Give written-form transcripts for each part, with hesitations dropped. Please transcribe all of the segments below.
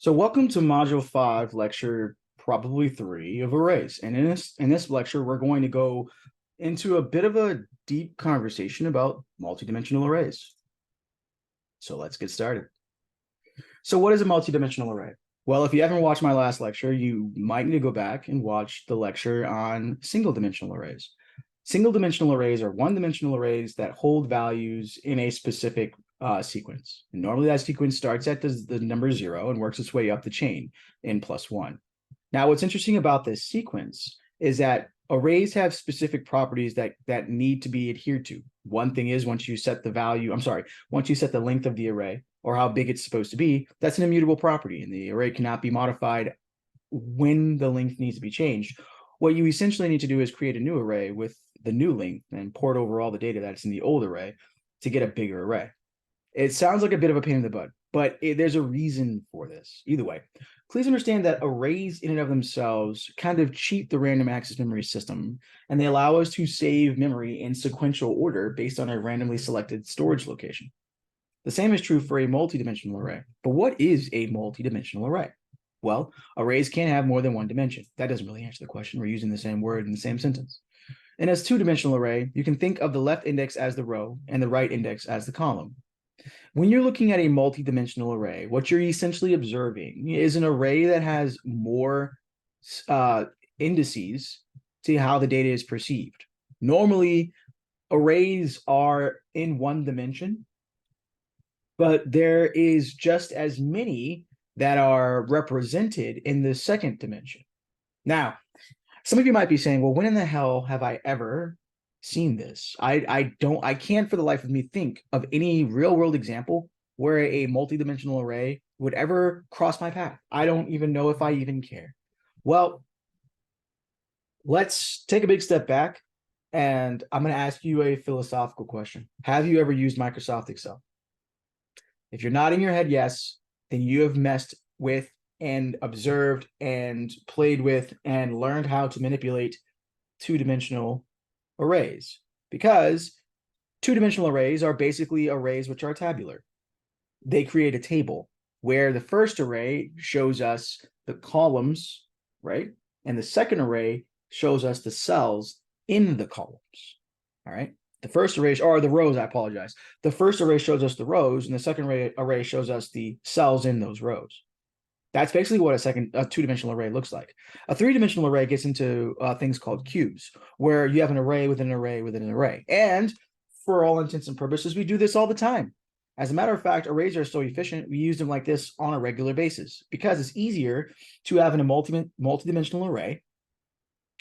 So welcome to Module 5, Lecture probably 3 of arrays. And in this lecture, we're going to go into a bit of a deep conversation about multidimensional arrays. So let's get started. So what is a multidimensional array? Well, if you haven't watched my last lecture, you might need to go back and watch the lecture on single dimensional arrays. Single dimensional arrays are one-dimensional arrays that hold values in a specific sequence. And normally that sequence starts at the number 0 and works its way up the chain in +1. Now, what's interesting about this sequence is that arrays have specific properties that need to be adhered to. One thing is once you set the length of the array or how big it's supposed to be, that's an immutable property, and the array cannot be modified when the length needs to be changed. What you essentially need to do is create a new array with the new length and port over all the data that's in the old array to get a bigger array. It sounds like a bit of a pain in the butt, but there's a reason for this. Either way, please understand that arrays in and of themselves kind of cheat the random access memory system, and they allow us to save memory in sequential order based on a randomly selected storage location. The same is true for a multidimensional array. But what is a multidimensional array? Well, arrays can have more than one dimension. That doesn't really answer the question. We're using the same word in the same sentence. In a two-dimensional array, you can think of the left index as the row and the right index as the column. When you're looking at a multidimensional array, what you're essentially observing is an array that has more indices to how the data is perceived. Normally, arrays are in one dimension, but there is just as many that are represented in the second dimension. Now, some of you might be saying, well, when in the hell have I ever seen this? I can't for the life of me think of any real world example where a multidimensional array would ever cross my path. I don't even know if I even care. Well, let's take a big step back, and I'm going to ask you a philosophical question. Have you ever used Microsoft Excel? If you're nodding your head yes, then you have messed with and observed and played with and learned how to manipulate two-dimensional arrays, because two-dimensional arrays are basically arrays which are tabular. They create a table where the first array shows us the columns, right? And the second array shows us the cells in the columns, all right? The first array, or the rows, I apologize. The first array shows us the rows, and the second array shows us the cells in those rows. That's basically what a two-dimensional array looks like. A three-dimensional array gets into things called cubes, where you have an array within an array within an array. And for all intents and purposes, we do this all the time. As a matter of fact, arrays are so efficient, we use them like this on a regular basis because it's easier to have in a multi-dimensional array.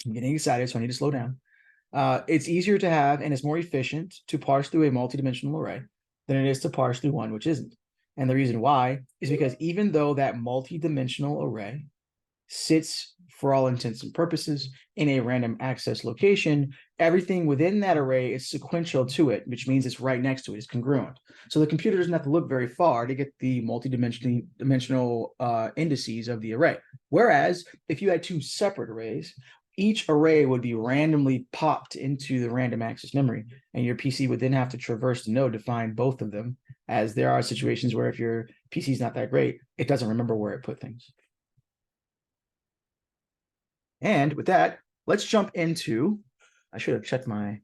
I'm getting excited, so I need to slow down. It's easier to have, and it's more efficient to parse through a multidimensional array than it is to parse through one which isn't. And the reason why is because even though that multidimensional array sits, for all intents and purposes, in a random access location, everything within that array is sequential to it, which means it's right next to it, it's congruent. So the computer doesn't have to look very far to get the multidimensional indices of the array. Whereas if you had two separate arrays, each array would be randomly popped into the random access memory, and your PC would then have to traverse the node to find both of them, as there are situations where if your PC is not that great, it doesn't remember where it put things. And with that, let's jump into, I should have checked my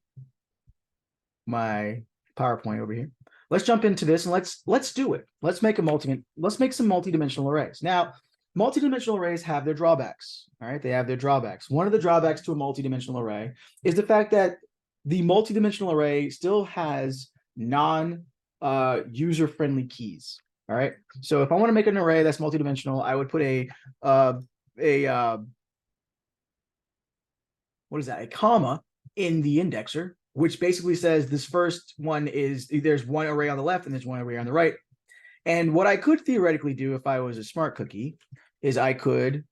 PowerPoint over here. Let's jump into this and let's do it. Let's make some multidimensional arrays. Now, multidimensional arrays have their drawbacks. All right, they have their drawbacks. One of the drawbacks to a multidimensional array is the fact that the multidimensional array still has non-user-friendly keys. All right, so if I want to make an array that's multidimensional, I would put a comma in the indexer, which basically says this first one is, there's one array on the left and there's one array on the right. And what I could theoretically do if I was a smart cookie is I could,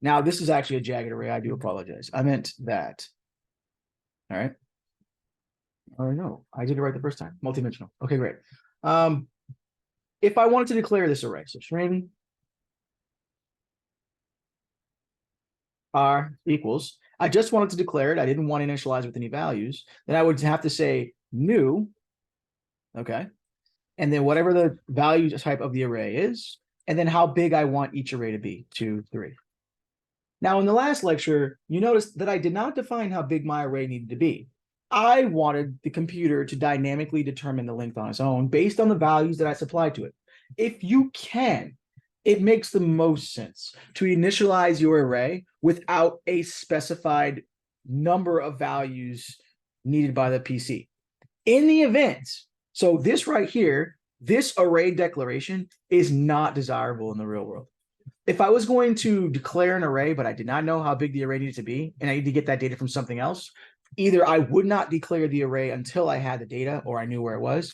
now this is actually a jagged array, I do apologize. I meant that. All right. Oh no, I did it right the first time. Multidimensional. Okay, great. If I wanted to declare this array, so string r equals, I just wanted to declare it, I didn't want to initialize with any values, then I would have to say new, okay, and then whatever the value type of the array is, and then how big I want each array to be, 2, 3. Now, in the last lecture, you noticed that I did not define how big my array needed to be. I wanted the computer to dynamically determine the length on its own based on the values that I supplied to it. If you can, it makes the most sense to initialize your array without a specified number of values needed by the PC. In the event, so this right here, this array declaration is not desirable in the real world. If I was going to declare an array, but I did not know how big the array needed to be, and I need to get that data from something else, either I would not declare the array until I had the data or I knew where it was,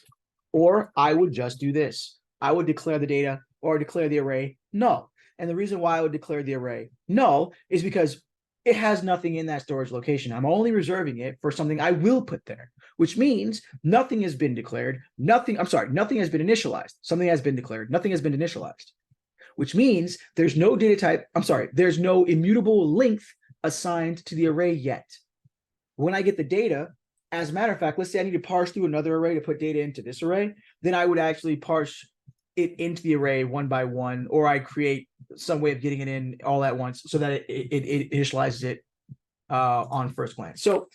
or I would just do this. I would declare the data or declare the array null. And the reason why I would declare the array null is because it has nothing in that storage location. I'm only reserving it for something I will put there, which means nothing has been declared. Nothing has been initialized. Something has been declared. Nothing has been initialized, which means there's no data type. There's no immutable length assigned to the array yet. When I get the data, as a matter of fact, let's say I need to parse through another array to put data into this array, then I would actually parse it into the array one by one, or I create some way of getting it in all at once so that it initializes it on first glance. So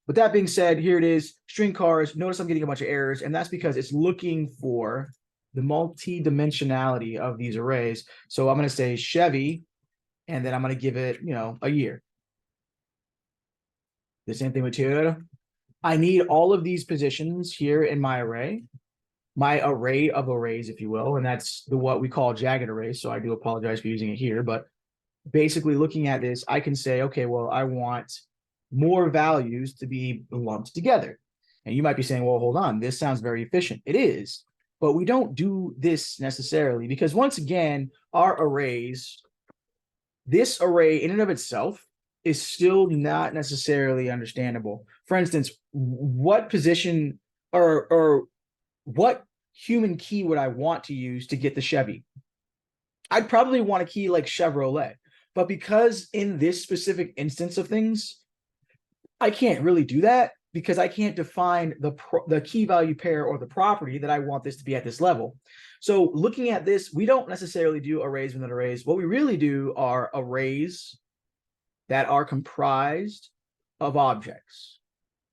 with that being said, here it is, string cars. Notice I'm getting a bunch of errors, and that's because it's looking for the multi-dimensionality of these arrays. So I'm going to say Chevy, and then I'm going to give it, a year. The same thing with Toyota. I need all of these positions here in my array of arrays, if you will, and that's what we call jagged arrays. So I do apologize for using it here, but basically looking at this, I can say, okay, well, I want more values to be lumped together. And you might be saying, well, hold on, this sounds very efficient. It is, but we don't do this necessarily because once again, our arrays, this array in and of itself is still not necessarily understandable. For instance, what position or what human key would I want to use to get the Chevy? I'd probably want a key like Chevrolet, but because in this specific instance of things, I can't really do that because I can't define the key value pair or the property that I want this to be at this level. So looking at this, we don't necessarily do arrays within arrays. What we really do are arrays that are comprised of objects.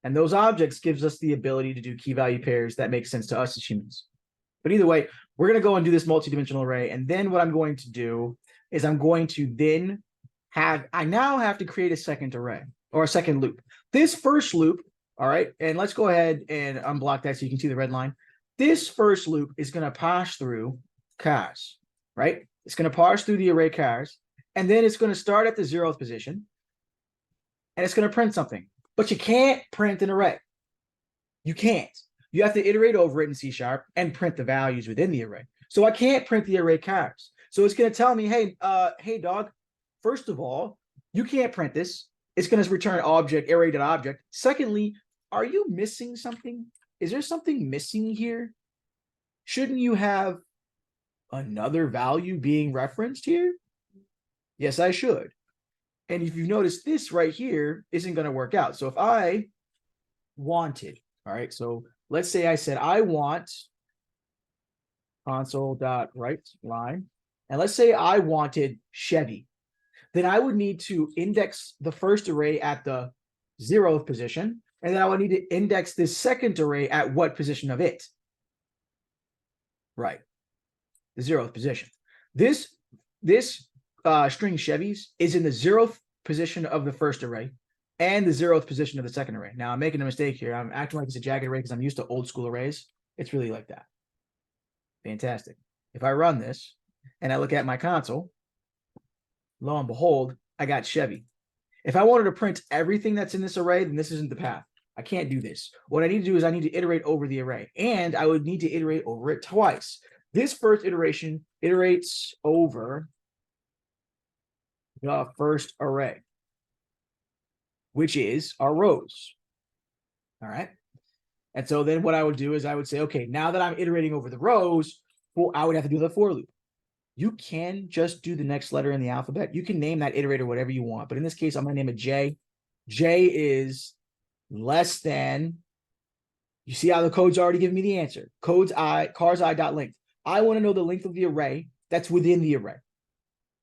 And those objects gives us the ability to do key value pairs that make sense to us as humans. But either way, we're going to go and do this multi-dimensional array. And then what I'm going to do is I'm going to then I now have to create a second array or a second loop. This first loop, all right, and let's go ahead and unblock that so you can see the red line. This first loop is going to pass through cars, right? It's going to parse through the array cars, and then it's going to start at the 0th position, and it's going to print something. But you can't print an array. You can't. You have to iterate over it in C# and print the values within the array. So I can't print the array cars. So it's going to tell me, hey, dog, first of all, you can't print this. It's going to return object, array.object. Secondly, are you missing something? Is there something missing here? Shouldn't you have another value being referenced here? Yes, I should. And if you've noticed, this right here isn't going to work out. So if I wanted, all right, so let's say I said I want console.writeLine, and let's say I wanted Chevy, then I would need to index the first array at the 0th position, and then I would need to index this second array at what position of it? Right, the 0th position. This string Chevys is in the 0th position of the first array and the 0th position of the second array. Now I'm making a mistake here. I'm acting like it's a jagged array because I'm used to old school arrays. It's really like that. Fantastic. If I run this and I look at my console, lo and behold, I got Chevy. If I wanted to print everything that's in this array, then this isn't the path. I can't do this. What I need to do is I need to iterate over the array, and I would need to iterate over it twice. This first iteration iterates over the first array, which is our rows. All right. And so then what I would do is I would say, okay, now that I'm iterating over the rows, well, I would have to do the for loop. You can just do the next letter in the alphabet. You can name that iterator whatever you want. But in this case, I'm going to name it J. J is less than, you see how the code's already giving me the answer. Cars I dot length. I want to know the length of the array that's within the array.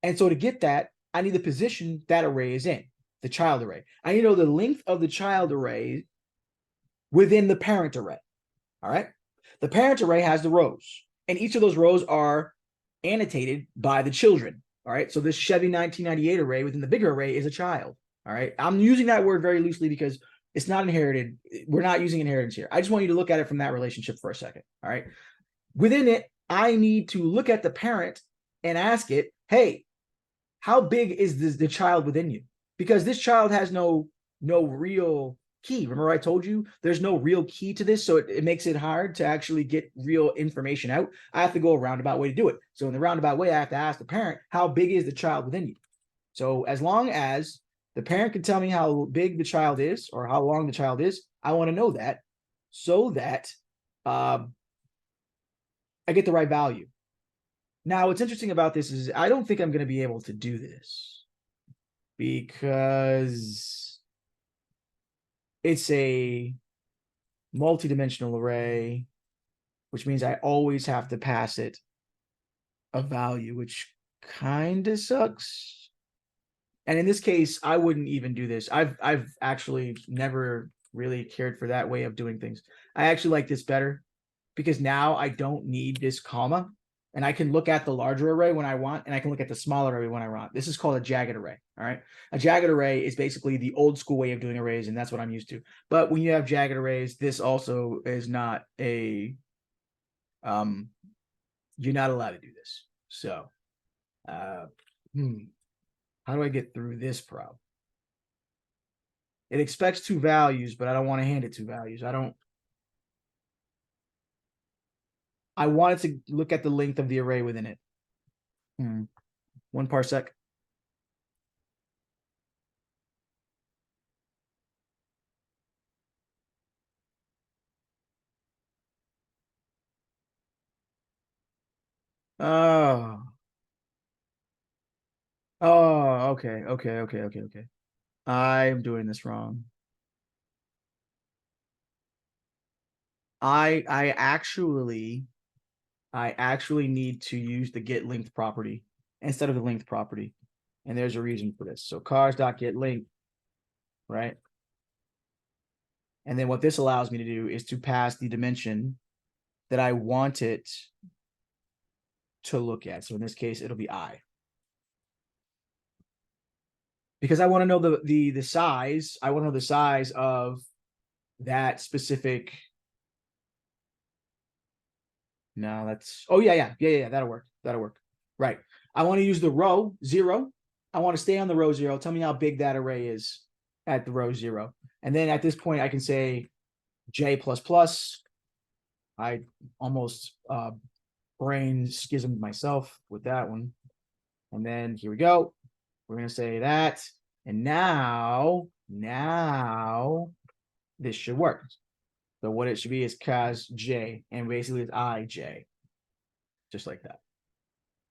And so to get that, I need the position that array is in, the child array. I need to know the length of the child array within the parent array. All right. The parent array has the rows, and each of those rows are annotated by the children. All right. So this Chevy 1998 array within the bigger array is a child. All right. I'm using that word very loosely because it's not inherited. We're not using inheritance here. I just want you to look at it from that relationship for a second. All right. Within it, I need to look at the parent and ask it, hey, how big is the child within you? Because this child has no real key. Remember I told you there's no real key to this, so it makes it hard to actually get real information out. I have to go a roundabout way to do it. So in the roundabout way, I have to ask the parent, how big is the child within you? So as long as the parent can tell me how big the child is or how long the child is, I want to know that so that I get the right value. Now, what's interesting about this is I don't think I'm going to be able to do this because it's a multi-dimensional array, which means I always have to pass it a value, which kind of sucks. And in this case, I wouldn't even do this. I've actually never really cared for that way of doing things. I actually like this better because now I don't need this comma, and I can look at the larger array when I want, and I can look at the smaller array when I want. This is called a jagged array. All right. A jagged array is basically the old school way of doing arrays, and that's what I'm used to. But when you have jagged arrays, this also is not a you're not allowed to do this. So how do I get through this problem? It expects two values, but I don't want to hand it two values. I wanted to look at the length of the array within it. 1 parsec. Oh. Oh, okay. I'm doing this wrong. I actually need to use the get length property instead of the length property. And there's a reason for this. So cars.getLength, right? And then what this allows me to do is to pass the dimension that I want it to look at. So in this case, it'll be I. Because I want to know the size. I want to know the size of that specific. No, that's yeah. That'll work. Right. I want to use the row 0. I want to stay on the row 0. Tell me how big that array is at the row 0. And then at this point, I can say J++. I almost brain schismed myself with that one. And then here we go. We're going to say that. And now this should work. So what it should be is cos J, and basically it's IJ, just like that.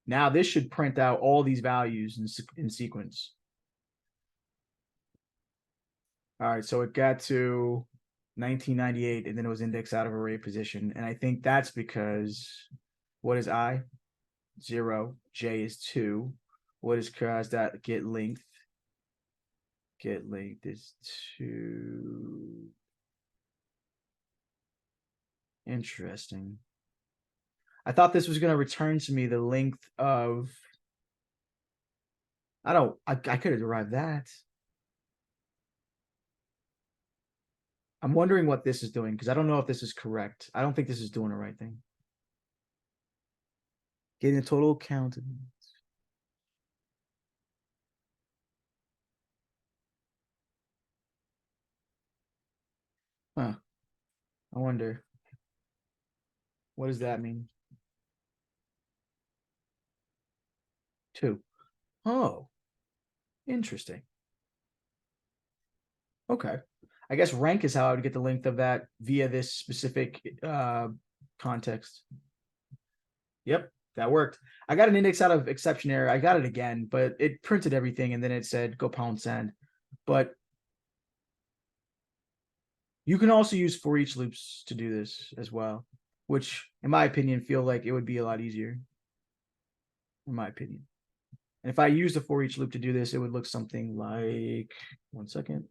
Now this should print out all these values in sequence. All right, so it got to 1998, and then it was indexed out of array position. And I think that's because, what is I? 0. J is 2. What is cos that get length? Get length is 2. Interesting. I thought this was going to return to me the length of. I could have derived that. I'm wondering what this is doing because I don't know if this is correct. I don't think this is doing the right thing. Getting a total count. Huh. I wonder. What does that mean? 2. Oh, interesting. Okay. I guess rank is how I would get the length of that via this specific context. Yep, that worked. I got an index out of exception error. I got it again, but it printed everything and then it said go pound send. But you can also use for each loops to do this as well, which in my opinion feel like it would be a lot easier. in my opinion. And if I use the for each loop to do this, it would look something like, 1 second.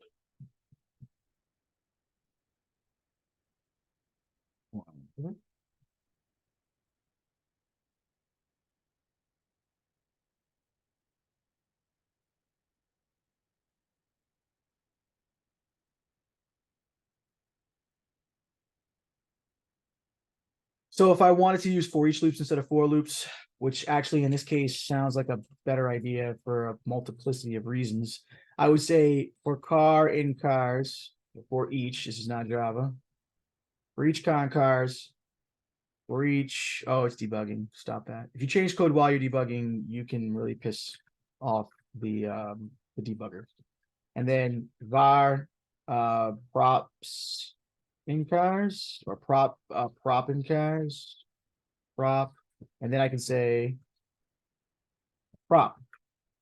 So if I wanted to use for each loops instead of for loops, which actually in this case sounds like a better idea for a multiplicity of reasons, I would say for car in cars, for each, this is not Java, for each car in cars, for each, oh, it's debugging. Stop that. If you change code while you're debugging, you can really piss off the debugger. And then var props in cars or prop in cars, prop, and then I can say prop.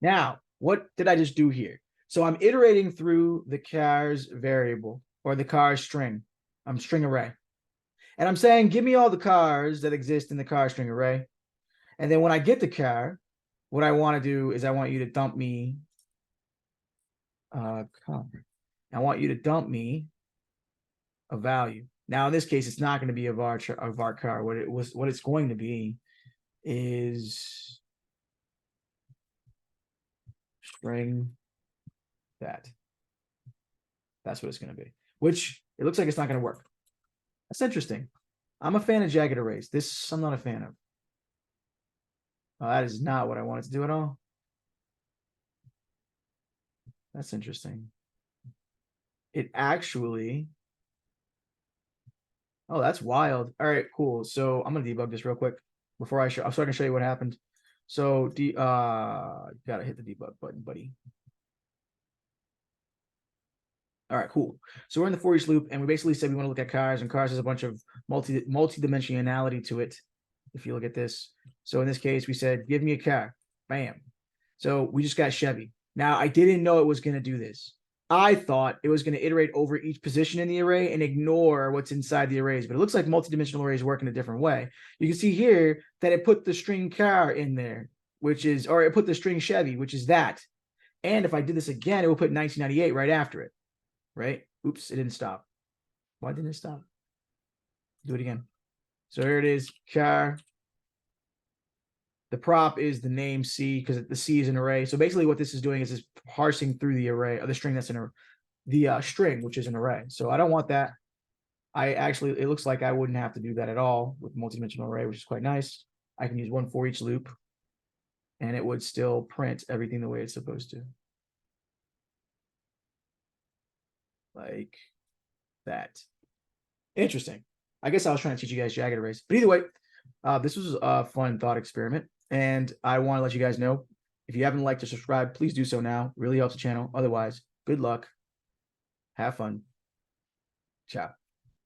Now, what did I just do here? So I'm iterating through the cars variable or the cars string. I'm string array. And I'm saying, give me all the cars that exist in the car string array. And then when I get the car, what I want to do is I want you to dump me car. I want you to dump me a value. Now, in this case, it's not going to be a var car. What it's going to be is string that. That's what it's going to be, which it looks like it's not going to work. That's interesting. I'm a fan of jagged arrays. This I'm not a fan of. Oh, that is not what I wanted to do at all. That's interesting. It actually, oh, that's wild. All right, cool. So I'm gonna debug this real quick before I show. So I can show you what happened. So gotta hit the debug button, buddy. All right, cool. So we're in the for each loop, and we basically said we want to look at cars, and cars has a bunch of multi-dimensionality to it. If you look at this, so in this case, we said, give me a car, bam. So we just got Chevy. Now I didn't know it was going to do this. I thought it was going to iterate over each position in the array and ignore what's inside the arrays, but it looks like multidimensional arrays work in a different way. You can see here that it put the string car in there, which is, or it put the string Chevy, which is that. And if I did this again, it will put 1998 right after it. Right? Oops, it didn't stop. Why didn't it stop? Do it again. So here it is, car. The prop is the name C because the C is an array. So basically what this is doing is parsing through the array or the string that's in the string, which is an array. So I don't want that. It looks like I wouldn't have to do that at all with multidimensional array, which is quite nice. I can use one for each loop and it would still print everything the way it's supposed to. Like that. Interesting. I guess I was trying to teach you guys jagged arrays. But either way, this was a fun thought experiment. And I want to let you guys know, if you haven't liked or subscribed, please do so now. It really helps the channel. Otherwise, good luck. Have fun. Ciao.